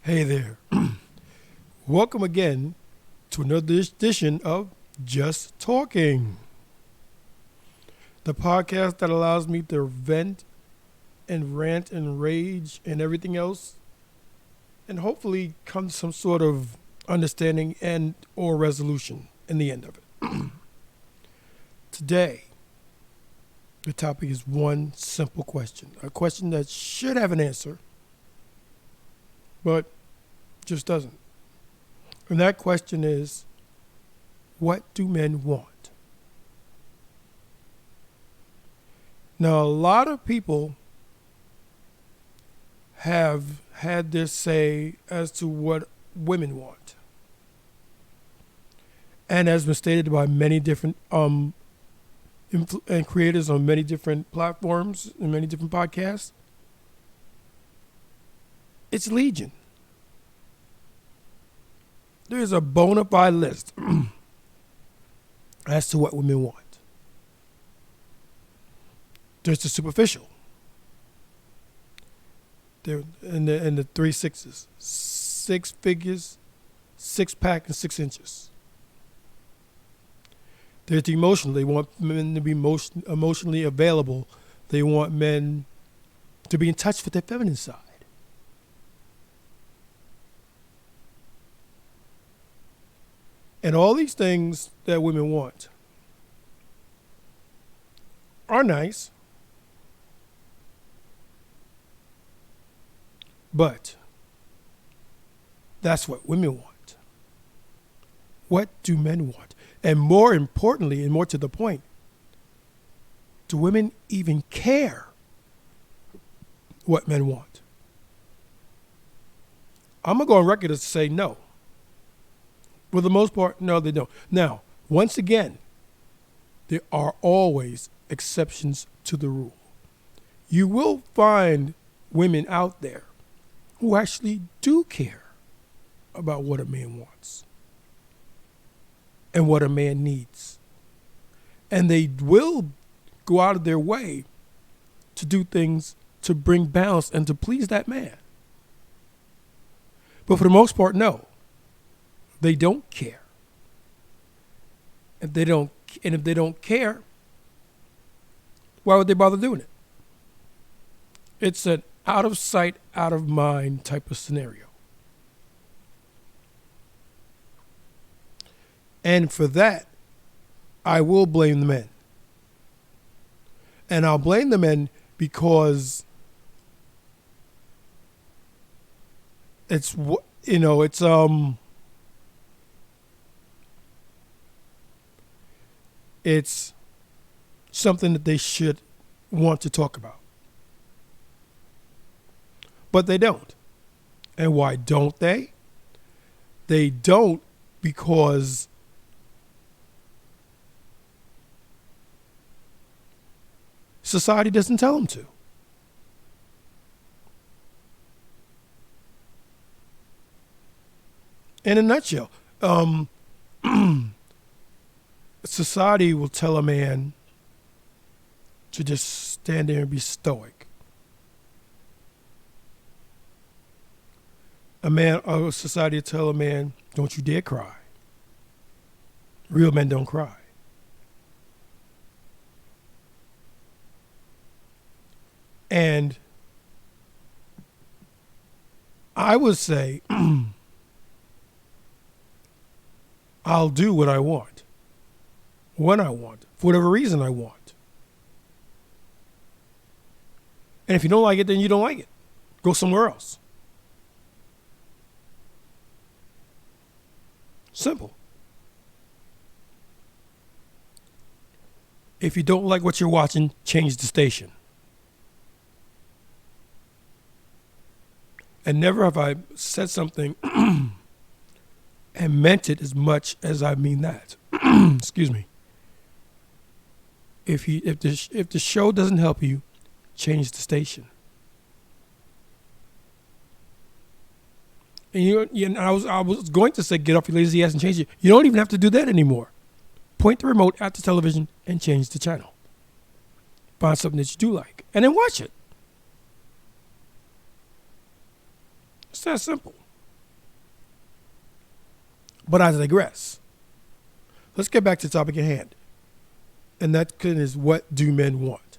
Hey there. Welcome again to another edition of Just Talking, the podcast that allows me to vent and rant and rage and everything else, and hopefully come to some sort of understanding and or resolution in the end of it. Today, the topic is one simple question, a question that should have an answer, but just doesn't. And that question is, what do men want? Now, a lot of people have had their say as to what women want. And has been stated by many different and creators on many different platforms and many different podcasts. It's legion. There's a bona fide list as to what women want. There's the superficial. There and the 3 6s, 6 figures, 6-pack, and 6 inches. There's the emotional. They want men to be emotionally available. They want men to be in touch with their feminine side. And all these things that women want are nice, but that's what women want. What do men want? And more importantly, and more to the point, do women even care what men want? I'm going to go on record as to say no. For the most part, no, they don't. Now, once again, there are always exceptions to the rule. You will find women out there who actually do care about what a man wants and what a man needs. And they will go out of their way to do things to bring balance and to please that man. But for the most part, no. They don't care. If they don't care, why would they bother doing it? It's an out of sight, out of mind type of scenario. And for that, I will blame the men. And I'll blame the men because it's something that they should want to talk about. But they don't. And why don't they? They don't because society doesn't tell them to. In a nutshell, society will tell a man to just stand there and be stoic. Society will tell a man, don't you dare cry. Real men don't cry. And I would say, I'll do what I want, when I want, for whatever reason I want. And if you don't like it, then you don't like it. Go somewhere else. Simple. If you don't like what you're watching, change the station. And never have I said something and meant it as much as I mean that. Excuse me. If the show doesn't help you, change the station. And I was going to say get off your lazy ass and change it. You don't even have to do that anymore. Point the remote at the television and change the channel. Find something that you do like, and then watch it. It's that simple. But I digress. Let's get back to the topic at hand. And that is, what do men want?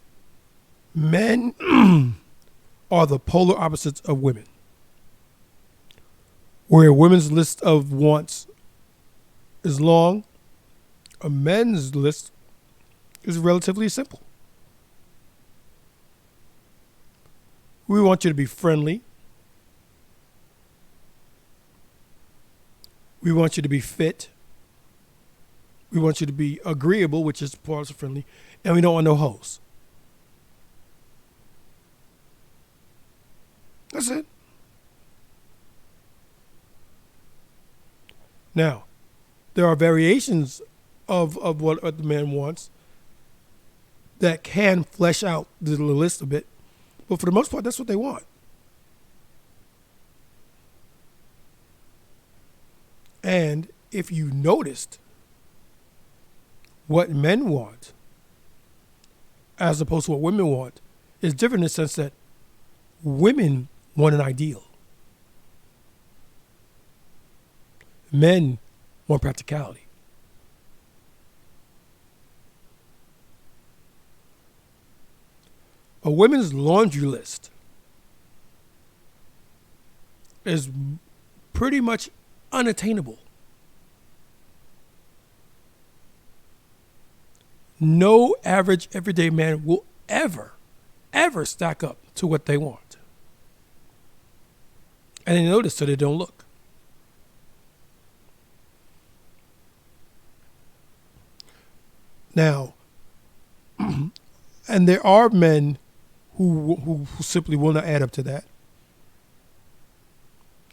Men are the polar opposites of women. Where a women's list of wants is long, a men's list is relatively simple. We want you to be friendly. We want you to be fit. We want you to be agreeable, which is part of friendly. And we don't want no hoes. That's it. Now, there are variations of what the man wants that can flesh out the list a bit. But for the most part, that's what they want. And if you noticed what men want as opposed to what women want, is different in the sense that women want an ideal. Men want practicality. A women's laundry list is pretty much unattainable. No average everyday man will ever stack up to what they want. And they notice so they don't look. Now, and there are men who simply will not add up to that.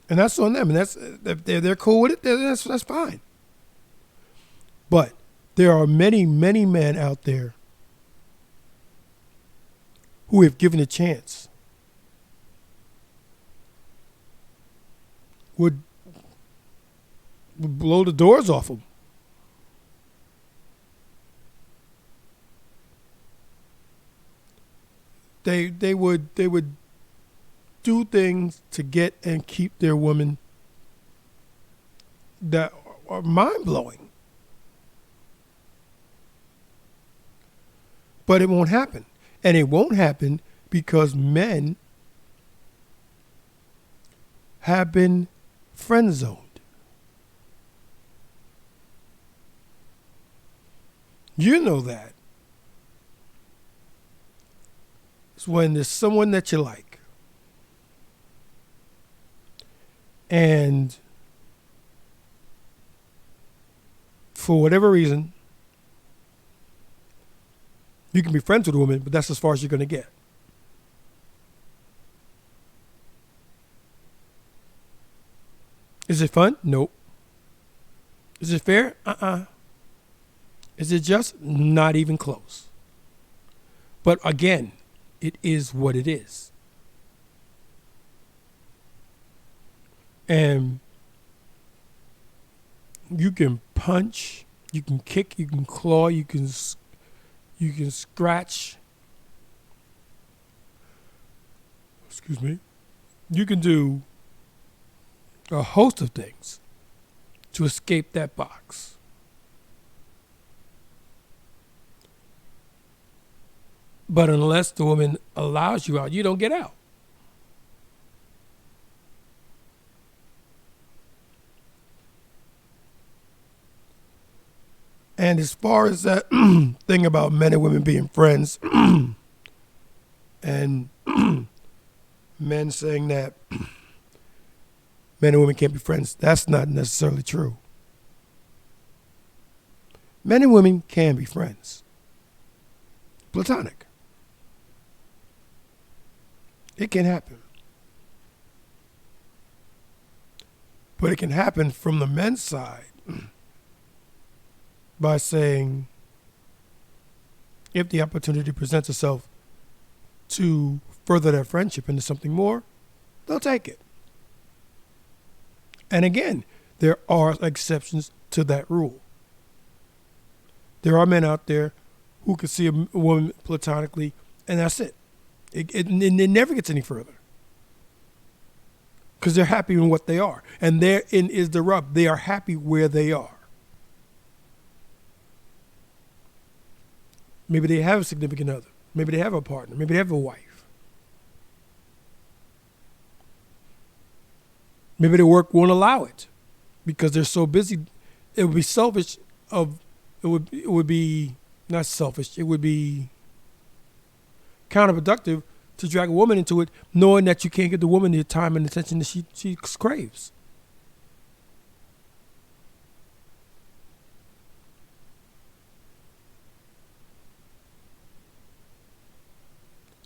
And that's on them. And that's, if they're cool with it, that's fine. But there are many, many men out there who, if given a chance, would blow the doors off them. They would do things to get and keep their woman that are mind-blowing. But it won't happen. And it won't happen because men have been friend-zoned. You know that. It's when there's someone that you like. And for whatever reason, you can be friends with a woman, but that's as far as you're going to get. Is it fun? Nope. Is it fair? Is it just? Not even close. But again, it is what it is. And you can punch, you can kick, you can claw, you can scratch. Excuse me. You can do a host of things to escape that box. But unless the woman allows you out, you don't get out. And as far as that thing about men and women being friends, and men saying that men and women can't be friends, that's not necessarily true. Men and women can be friends. Platonic. It can happen. But it can happen from the men's side by saying, if the opportunity presents itself to further their friendship into something more, they'll take it. And again, there are exceptions to that rule. There are men out there who can see a woman platonically, and that's it. It never gets any further. Because they're happy in what they are. And therein is the rub. They are happy where they are. Maybe they have a significant other. Maybe they have a partner. Maybe they have a wife. Maybe their work won't allow it because they're so busy. It would be selfish it would be not selfish. It would be counterproductive to drag a woman into it knowing that you can't give the woman the time and attention that she craves.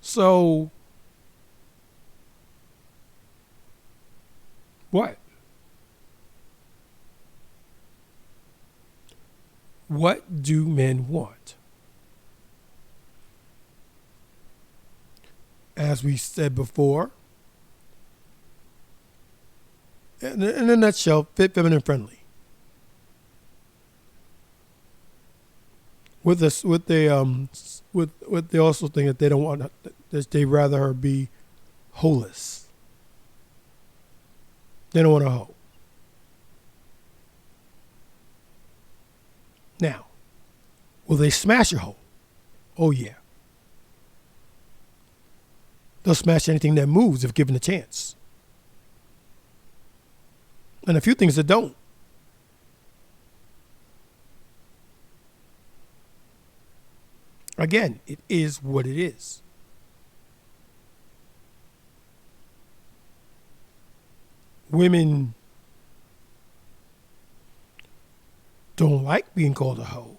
So, what? What do men want? As we said before, in a nutshell, fit, feminine, friendly. With they also think that they don't want that they rather her be holeless. They don't want a hoe. Now, will they smash a hoe? Oh yeah. They'll smash anything that moves if given a chance. And a few things that don't. Again, it is what it is. Women don't like being called a hoe.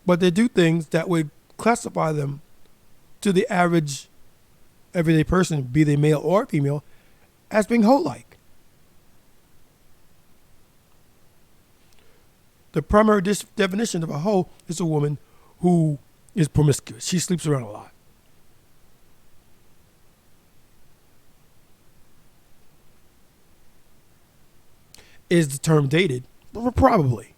But they do things that would classify them to the average everyday person, be they male or female, as being hoe-like. The primary definition of a hoe is a woman who is promiscuous. She sleeps around a lot. Is the term dated? Probably.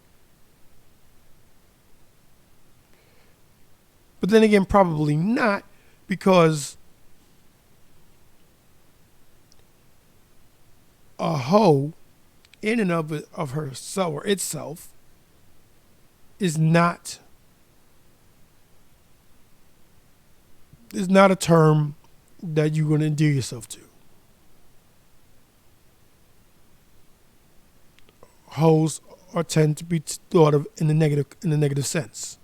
But then again, probably not, because a hoe in and of herself or itself is not a term that you're going to endear yourself to. Hoes tend to be thought of in the negative sense.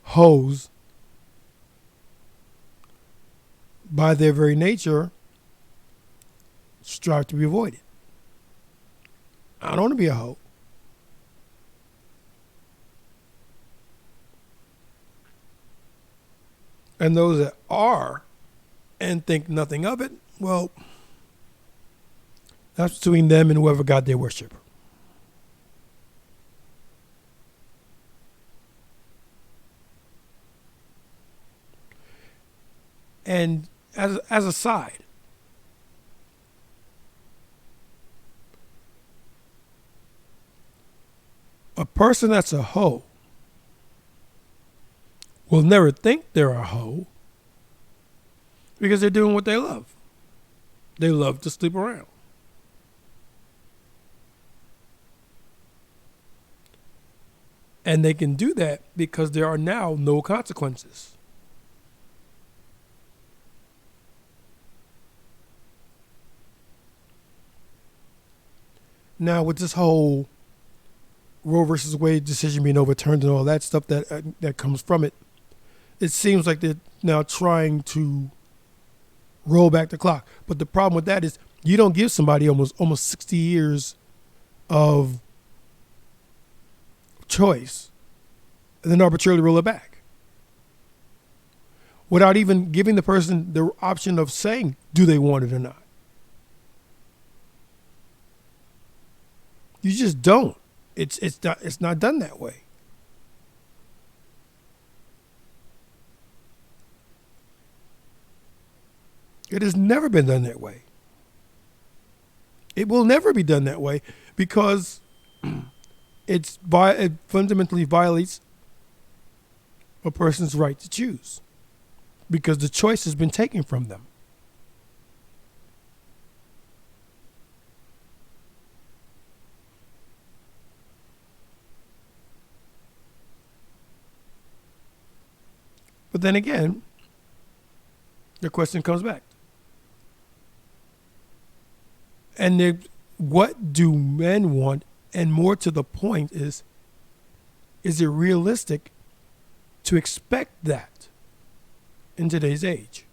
Hoes, by their very nature, strive to be avoided. I don't want to be a hoe. And those that are and think nothing of it, well, that's between them and whoever God they worship. And as a side, a person that's a hoe will never think they're a hoe because they're doing what they love. They love to sleep around. And they can do that because there are now no consequences. Now, with this whole Roe versus Wade decision being overturned and all that stuff that comes from it, it seems like they're now trying to roll back the clock. But the problem with that is you don't give somebody almost 60 years of choice and then arbitrarily roll it back. without even giving the person the option of saying, do they want it or not? You just don't. It's not done that way. It has never been done that way. It will never be done that way because it fundamentally violates a person's right to choose because the choice has been taken from them. But then again, the question comes back. And what do men want? And more to the point is it realistic to expect that in today's age?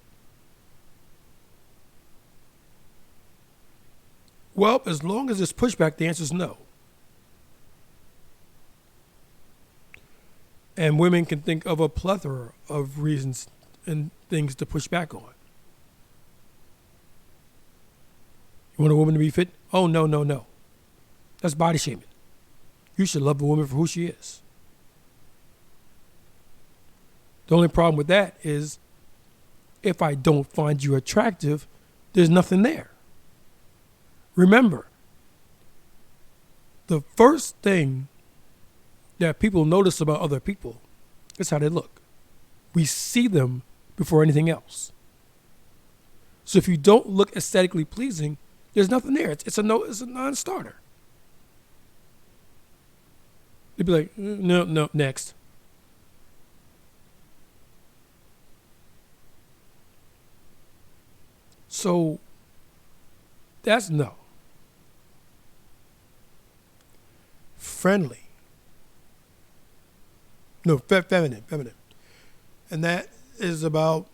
Well, as long as there's pushback, the answer is no. And women can think of a plethora of reasons and things to push back on. You want a woman to be fit? Oh, no, no, no. That's body shaming. You should love a woman for who she is. The only problem with that is if I don't find you attractive, there's nothing there. Remember, the first thing that people notice about other people is how they look. We see them before anything else. So if you don't look aesthetically pleasing, there's nothing there. It's a non-starter. They'd be like, no, next. So that's no. Friendly. No, feminine. And that is about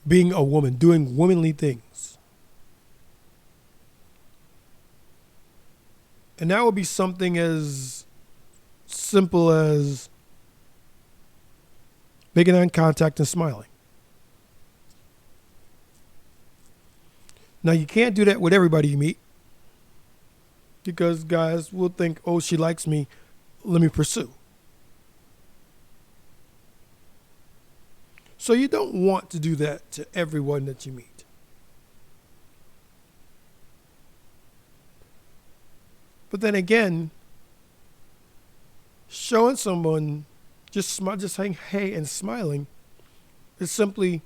being a woman, doing womanly things. And that would be something as simple as making eye contact and smiling. Now, you can't do that with everybody you meet because guys will think, oh, she likes me, let me pursue. So you don't want to do that to everyone that you meet. But then again, showing someone just saying hey and smiling is simply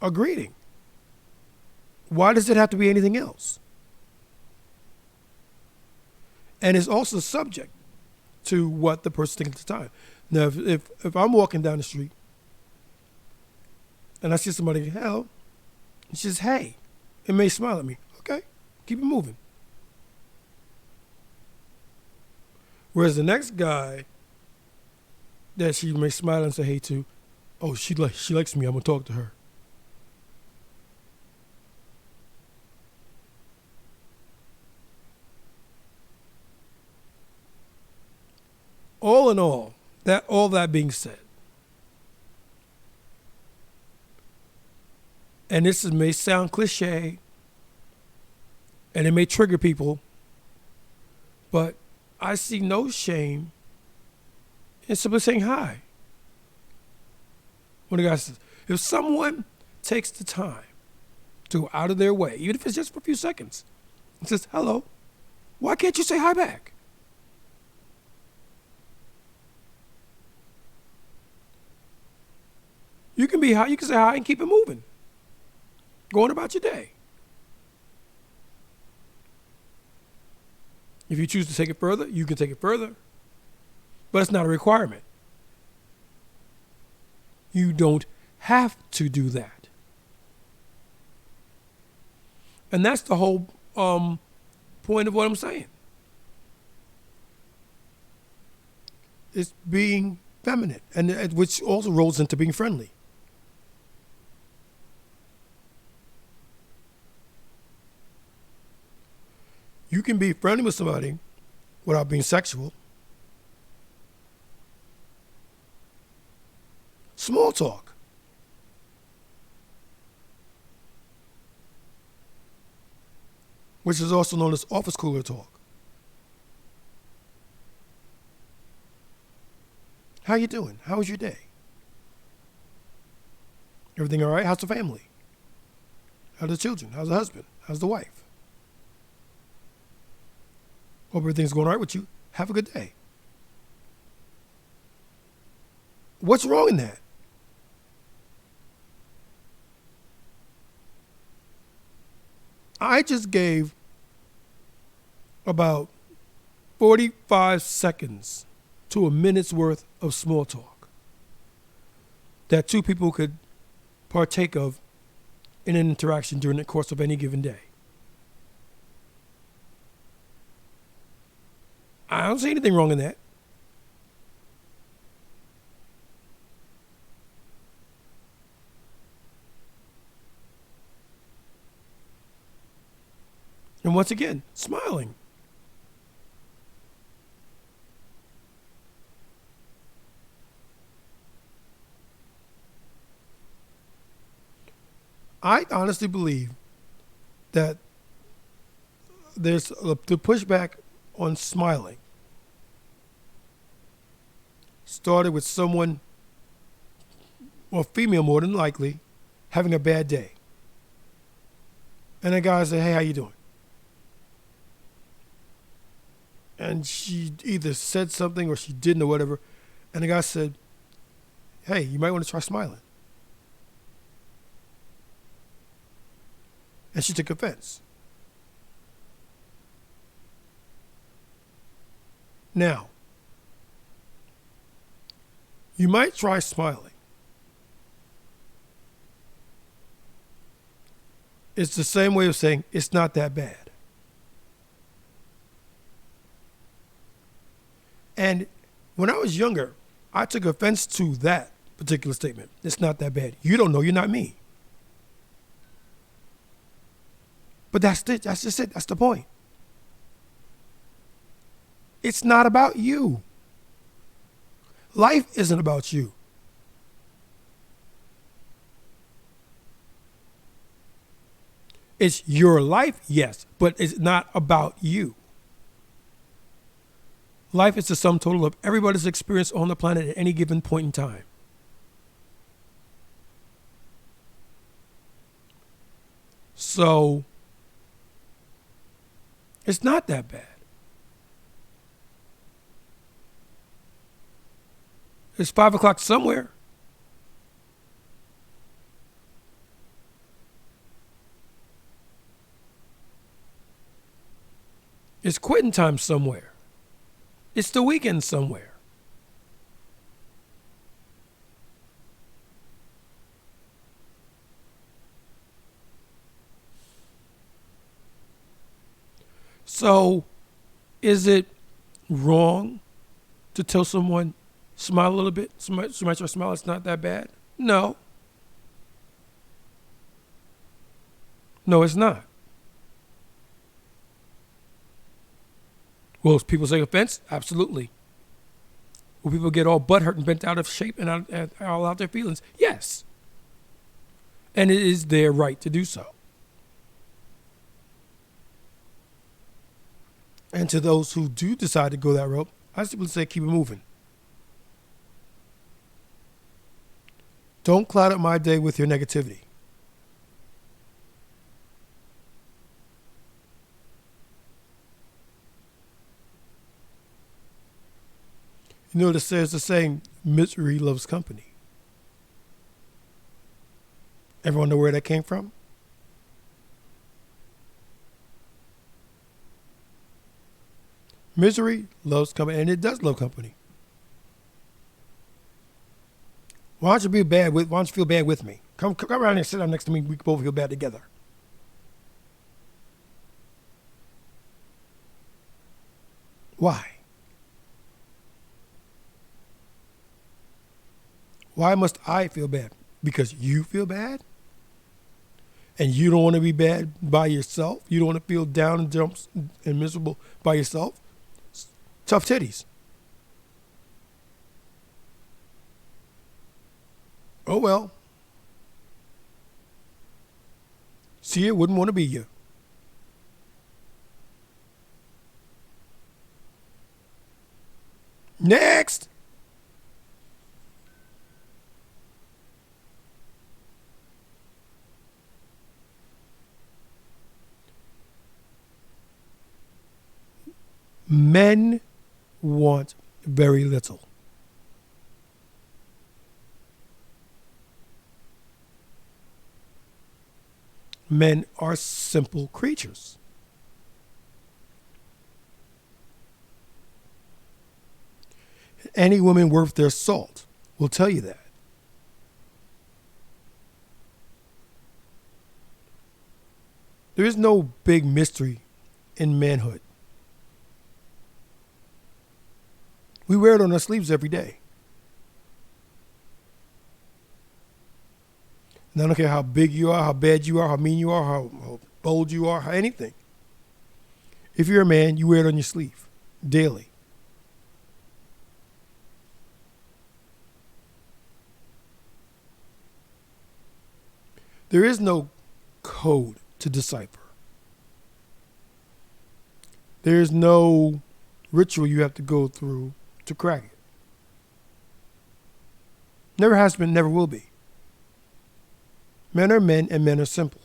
a greeting. Why does it have to be anything else? And it's also subject to what the person's thinking at the time. Now, if I'm walking down the street and I see somebody, hell, and she says, hey, it may smile at me. Okay, keep it moving. Whereas the next guy that she may smile and say hey to, oh, she likes me, I'm going to talk to her. All in all that being said, and this may sound cliche, and it may trigger people, but I see no shame in simply saying hi. When the guy says, if someone takes the time to go out of their way, even if it's just for a few seconds, and says hello, why can't you say hi back? You can say hi and keep it moving. Go on about your day. If you choose to take it further, you can take it further. But it's not a requirement. You don't have to do that. And that's the whole point of what I'm saying. It's being feminine, and which also rolls into being friendly. You can be friendly with somebody without being sexual. Small talk. Which is also known as office cooler talk. How you doing? How was your day? Everything all right? How's the family? How's the children? How's the husband? How's the wife? Hope everything's going all right with you. Have a good day. What's wrong in that? I just gave about 45 seconds to a minute's worth of small talk that two people could partake of in an interaction during the course of any given day. I don't see anything wrong in that. And once again, smiling. I honestly believe that there's the pushback on smiling started with someone, or female more than likely, having a bad day. And the guy said, hey, how you doing? And she either said something or she didn't or whatever. And the guy said, hey, you might want to try smiling. And she took offense. Now, you might try smiling. It's the same way of saying it's not that bad. And when I was younger, I took offense to that particular statement. It's not that bad. You don't know, you're not me. But that's it. That's just it. That's the point. It's not about you. Life isn't about you. It's your life, yes, but it's not about you. Life is the sum total of everybody's experience on the planet at any given point in time. So, it's not that bad. It's 5 o'clock somewhere. It's quitting time somewhere. It's the weekend somewhere. So, is it wrong to tell someone, smile a little bit? Somebody try to smile, it's not that bad? No. No, it's not. Will people take offense? Absolutely. Will people get all butthurt and bent out of shape and all out their feelings? Yes. And it is their right to do so. And to those who do decide to go that route, I simply say keep it moving. Don't cloud up my day with your negativity. You know, there's the saying, misery loves company. Everyone know where that came from? Misery loves company, and it does love company. Why don't you feel bad with me? Come around and sit down next to me. We can both feel bad together. Why? Why must I feel bad? Because you feel bad? And you don't want to be bad by yourself? You don't want to feel down and dumps and miserable by yourself? Tough titties. Oh well. See, it wouldn't want to be you. Next. Men want very little. Men are simple creatures. Any woman worth their salt will tell you that. There is no big mystery in manhood. We wear it on our sleeves every day. And I don't care how big you are, how bad you are, how mean you are, how bold you are, how anything. If you're a man, you wear it on your sleeve daily. There is no code to decipher. There is no ritual you have to go through to crack it. Never has been, never will be. Men are men and men are simple.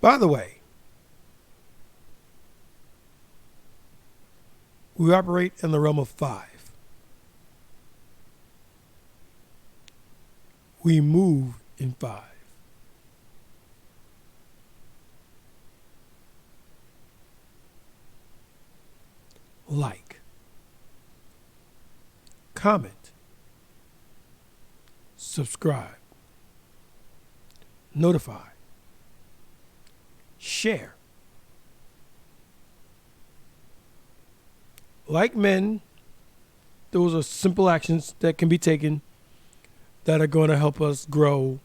By the way, we operate in the realm of 5. We move in 5. Like, comment, subscribe, notify, share. Like men, those are simple actions that can be taken that are going to help us grow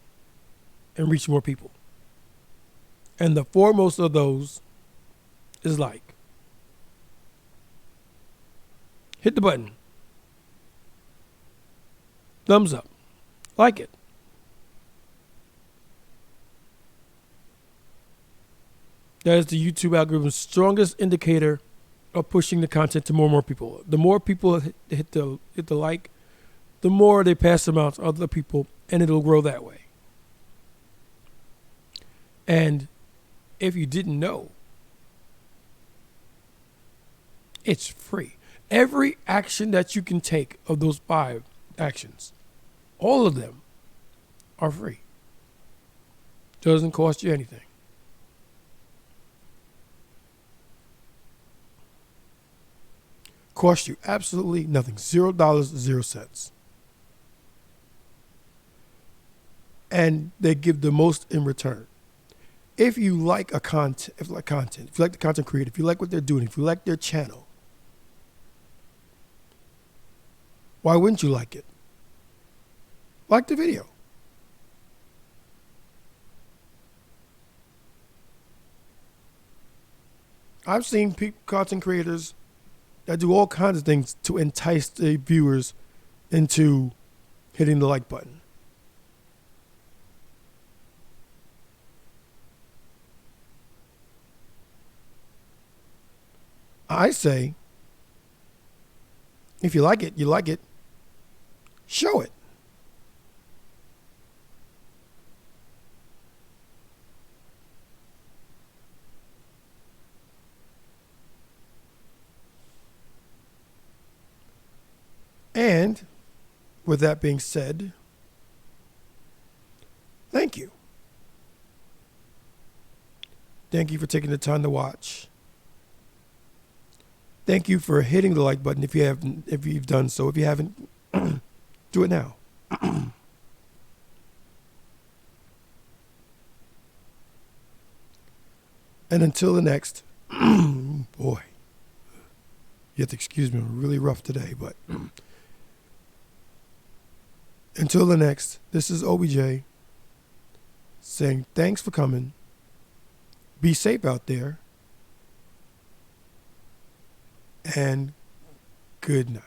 and reach more people. And the foremost of those is like. Hit the button. Thumbs up. Like it. That is the YouTube algorithm's strongest indicator of pushing the content to more and more people. The more people hit the like, the more they pass them out to other people, and it'll grow that way. And if you didn't know, it's free. Every action that you can take of those 5 actions, all of them are free. Doesn't cost you anything. Cost you absolutely nothing. $0, 0 cents. And they give the most in return. If you like the content, if you like the content creator, if you like what they're doing, if you like their channel, why wouldn't you like it? Like the video. I've seen content creators that do all kinds of things to entice the viewers into hitting the like button. I say, if you like it, you like it. Show it. And with that being said, thank you. Thank you for taking the time to watch. Thank you for hitting the like button if you've done so. If you haven't, do it now. And until the next, boy, You have to excuse me, I'm really rough today, but until the next, this is OBJ saying thanks for coming. Be safe out there. And good night.